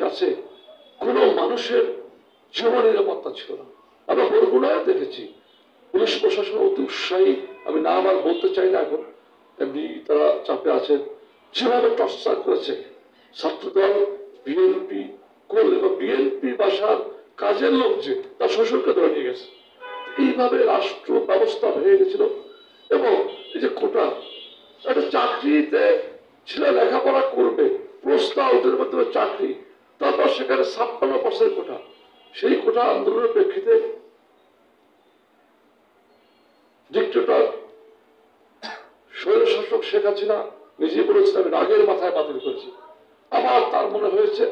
কাছে কোনো মানুষের জীবন নিরাপত্তা ছিল না। আমরা বরগুনায় দেখেছি পুলিশ প্রশাসন অতি উৎসাহী, আমি না আবার বলতে চাই না, এখন এমনি তারা চাপে আছেন, যেভাবে টর্চার করেছে ছাত্রদল, বিএনপি করলে বা বিএনপি বাসার কাজের লোক যে তার শ্বশুরকে ধরে নিয়ে গেছে। এইভাবে রাষ্ট্র ব্যবস্থা হয়ে গেছিল। এবং এই যে কোটা, একটা চাকরিতে ছেলে লেখাপড়া করবে, প্রস্তাব ওদের মাধ্যমে চাকরি, তারপর সেখানে 56% কোটা। সেই কোটা আন্দোলনের প্রেক্ষিতে ডিক্টেটর স্বৈরশাসক শেখ হাসিনা নিজেই বলেছেন আমি রাগের মাথায় বাতিল করেছি। আবার তার মনে হয়েছে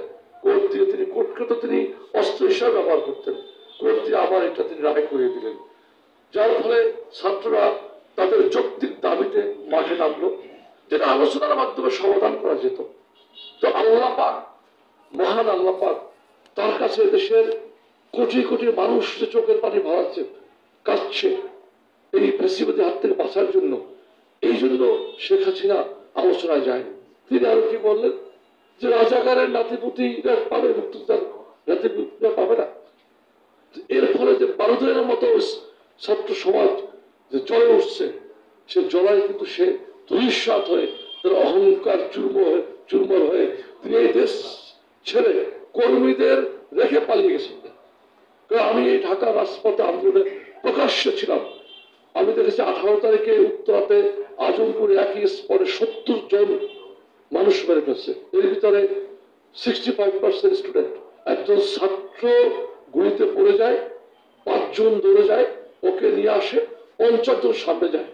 কোর্ট দিয়ে তিনি, কোর্টকে তো তিনি অস্ত্র হিসাবে ব্যবহার করতেন, কোর্ট দিয়ে আবার এটা তিনি রায় করিয়ে দিলেন, যার ফলে ছাত্ররা তাদের যৌক্তিক দাবিতে মাঠে নামলো, যেটা আলোচনার মাধ্যমে সমাধান করা যেত। তো আল্লাহ পাক, মহান আল্লাহ পাক, তার কাছে দেশের কোটি কোটি মানুষ যে চোখের পানি ভাড়াচ্ছে, কাঁদছে এই ফ্যাসিবাদী হাত থেকে বাঁচার জন্য, এই জন্য শেখ হাসিনা আলোচনায় যায়নি। তিনি আরো কি বললেন যে রাজাকারের নাতিপুতিরা পাবে, মুক্তিযোদ্ধার নাতিপুতিরা পাবে না। এর ফলে যে ভারতের মতো ছাত্র সমাজ যে জ্বলে উঠছে, সে জ্বলায় কিন্তু সে ধূলিসাৎ হয়ে, তার অহংকার চুরমর হয়ে তিনি এই দেশ ছেড়ে কর্মীদের রেখে পালিয়ে গেছেন। আমি এই ঢাকা রাজপথে আন্দোলনে প্রকাশ্য ছিলাম, আমি দেখেছি 18 তারিখে উত্তরাতে আজমপুরে একই স্পটে 70 জন মানুষ মেরে ফেলছে, এর ভিতরে 65% স্টুডেন্ট। একজন ছাত্র গুলিতে পড়ে যায়, 5 জন দৌড়ে যায়, ওকে নিয়ে আসে, 50 জন সামনে যায়।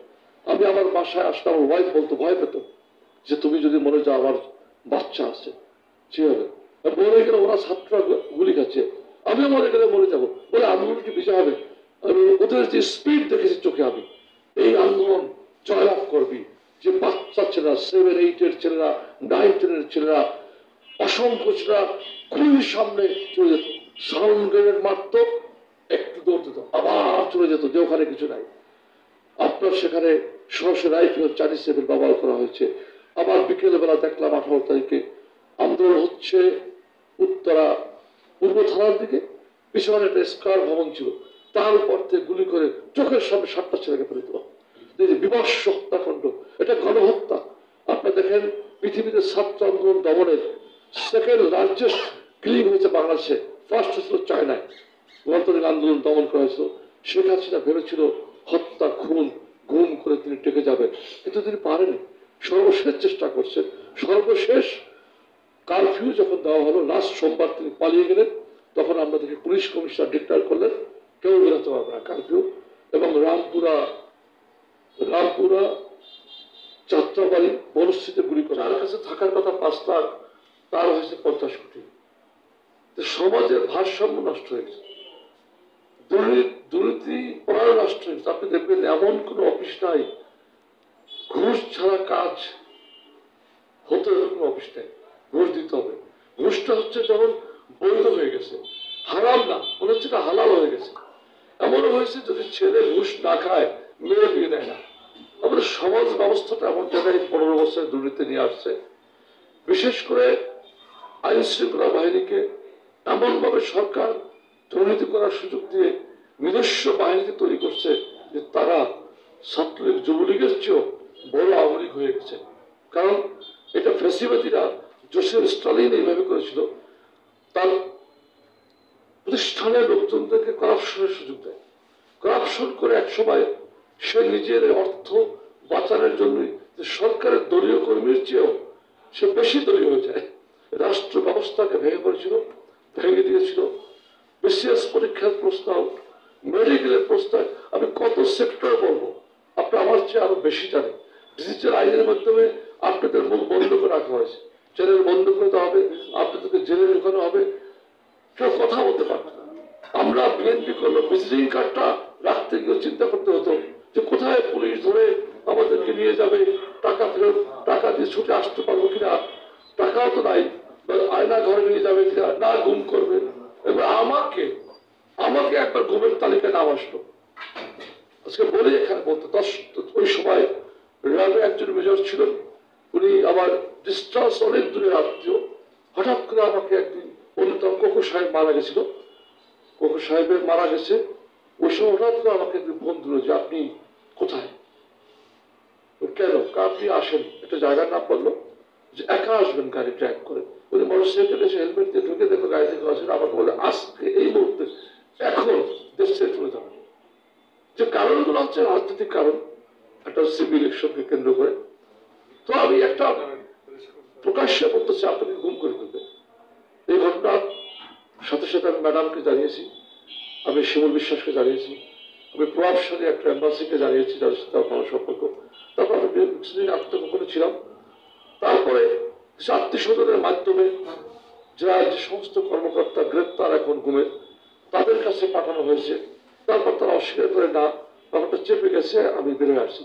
আমি আমার বাসায় আসতাম, আমার ওয়াইফ বলতো, ভয় পেত যে তুমি যদি মরে যাও আমার বাচ্চা আছে কি হবে, মরে গেলে ওরা ছাত্ররা গুলি খাচ্ছে, আমিও মরে গেলে মরে যাবো বলে আন্দোলন কি বিজয় হবে। ওদের যে স্পিড দেখেছি চোখে, আমি এই আন্দোলন জয়লাভ করবি, যে বাচ্চা ছেলেরা 7, 8 ছেলেরা, 9, 10 ছেলেরা, অসংখ্য ছেলেরা খুবই সামনে চলে যেত, সাউন্ড গ্রেনেড মারত, একটু দৌড় দিত, আবার চলে যেত যে ওখানে কিছু নাই। আপনার সেখানে সরাসরি রাইফেল, চাইনিজ রাইফেল ব্যবহার করা হয়েছে। আবার বিকেল বেলা দেখলাম 18 তারিখে আন্দোলন হচ্ছে উত্তরা পূর্ব থানার দিকে, পিছনে একটা স্কার ভবন ছিল, তার উপর থেকে গুলি করে চোখের সামনে 7টা ছেলেকে ফেলে দিল। বিভৎস হত্যাকাণ্ড, এটা গণহত্যা। আপনার দেখেন পৃথিবীতে ছাত্র আন্দোলন দমনের সেকেন্ড লার্জেস্ট কিলিং হয়েছে বাংলাদেশে, ফার্স্ট হয়েছিল চায়নায়, গণতান্ত্রিক আন্দোলন দমন করা হয়েছিল। শেখ হাসিনা ভেবেছিল হত্যা, খুন, গুম করে তিনি টেকে যাবেন, কিন্তু তিনি পারেনি। সর্বশেষ চেষ্টা করছেন, সর্বশেষ কারফিউ যখন দেওয়া হলো, লাস্ট সোমবার তিনি পালিয়ে গেলেন, তখন আমরা দেখি পুলিশ কমিশনার ডিক্লেয়ার করলেন কেউ বেরোতে পারবে না কারফিউ। এবং রামপুরা যাত্রাবাড়ি বনস্থিতে গুলি করে, তার কাছে থাকার কথা 5 লাখ, তার হয়েছে 50 কোটি। সমাজের ভারসাম্য নষ্ট হয়ে গেছে, দুর্নীতি পরায়ণ রাষ্ট্র হয়েছে। আপনি দেখবেন এমন কোন অফিস নাই ঘুষ ছাড়া কাজ হতে হবে, কোনো অফিস নাই, ঘুষ দিতে হবে। ঘুষটা হচ্ছে যখন বৈধ হয়ে গেছে, হারাম না, মনে হচ্ছে এটা হালাল হয়ে গেছে। এমনও হয়েছে যদি ছেলে ঘুষ না খায় মেয়ে বিয়ে দেয় না। আমাদের সমাজ ব্যবস্থাটা এমন জায়গায় 15 বছরের দুর্নীতি নিয়ে আসছে। বিশেষ করে আইন শৃঙ্খলা বাহিনীকে এমন ভাবে সরকার দুর্নীতি করার সুযোগ দিয়ে নিজস্ব বাহিনীকে তৈরি করছে যে তারা ছাত্রলীগ, যুবলীগের চেয়েও বড় আওয়ামী লীগ হয়ে গেছে। কারণ এটা ফ্যাসিবাদীরা, জোসেফ স্টালিন এইভাবে করেছিল, তার প্রতিষ্ঠানের লোকজনদেরকে করাপশনের সুযোগ দেয়, করাপশন করে একসময় সে নিজের অর্থ বাঁচানোর জন্যই সরকারের দলীয় কর্মীর চেয়েও সে বেশি দলীয় হয়ে যায়। রাষ্ট্র ব্যবস্থাকে ভেঙে পড়েছিল, ভেঙে দিয়েছিল। বিসিএস পরীক্ষার প্রস্তাব, মেডিকেলের প্রস্তাব, আমি কত সেক্টর বলবো, আপনি আমার চেয়ে আরো বেশি জানেন। ডিজিটাল আইনের মাধ্যমে আপনাদের মুখ বন্ধ করে রাখা হয়েছে, চ্যানেল বন্ধ করে দেওয়া হবে, আপনাদেরকে জেলে ঢুকানো হবে, কেউ কথা বলতে পারবে না। আমরা বিএনপি করলো ভিজিটিং কার্ডটা রাখতে গিয়ে চিন্তা করতে হতো যে কোথায় পুলিশ ধরে আমাদেরকে নিয়ে যাবে, টাকা ফেরত, টাকা দিয়ে ছুটে আসতে পারবো কিনা, টাকাও তো নাই, আয়না ঘরে নিয়ে যাবে কিনা, না গুম করবে। এবার আমাকে একবার গুমের তালিকায় নাম আসলো, আজকে বলি এখানে বলতে, ওই সময় র্যাবে একজন মেজর ছিলেন, উনি আমার ডিস্টেন্স অনেক দূরের আত্মীয়, হঠাৎ করে আমাকে একদিন অন্যতম কোকো সাহেব মারা গেছিল, কোকো সাহেবের মারা গেছে। ওই সময় হঠাৎ করে আমাকে ফোন দিল যে আপনি কোথায়, কেন, আপনি আসেন, একটা জায়গার নাম বললো, যে একা আসবেন গাড়ি ড্রাইভ করে। ওই মোটরসাইকেল এসে হেলমেট দিয়ে ঢুকে দেখো গাড়ি থেকে আসেন, আমাকে বলে আজকে এই মুহূর্তে এখন দেশ ছেড়ে চলে যাবেন। যে কারণগুলো হচ্ছে রাজনৈতিক কারণ, একটা সিভিল ইলেকশনকে কেন্দ্র করে। তো আমি একটা প্রকাশ্যে বলতেছি আপনাকে গুম করে ফেলবে। এই ঘটনার সাথে সাথে আমি ম্যাডামকে জানিয়েছি, আমি শিমুল বিশ্বাসকে জানিয়েছি, আমি প্রভাবশালী একটা এম্বাসিকে জানিয়েছি যাদের সাথে আমার সম্পর্ক। তারপর আমি কিছুদিন আত্মগোপনে ছিলাম। তারপরে আত্মীয় স্বজনের মাধ্যমে যারা যে সমস্ত কর্মকর্তা গ্রেপ্তার এখন গুমের, তাদের কাছে পাঠানো হয়েছে। তারপর তারা অস্বীকার করে না, ব্যাপারটা চেপে গেছে, আমি বেরোয় আসি।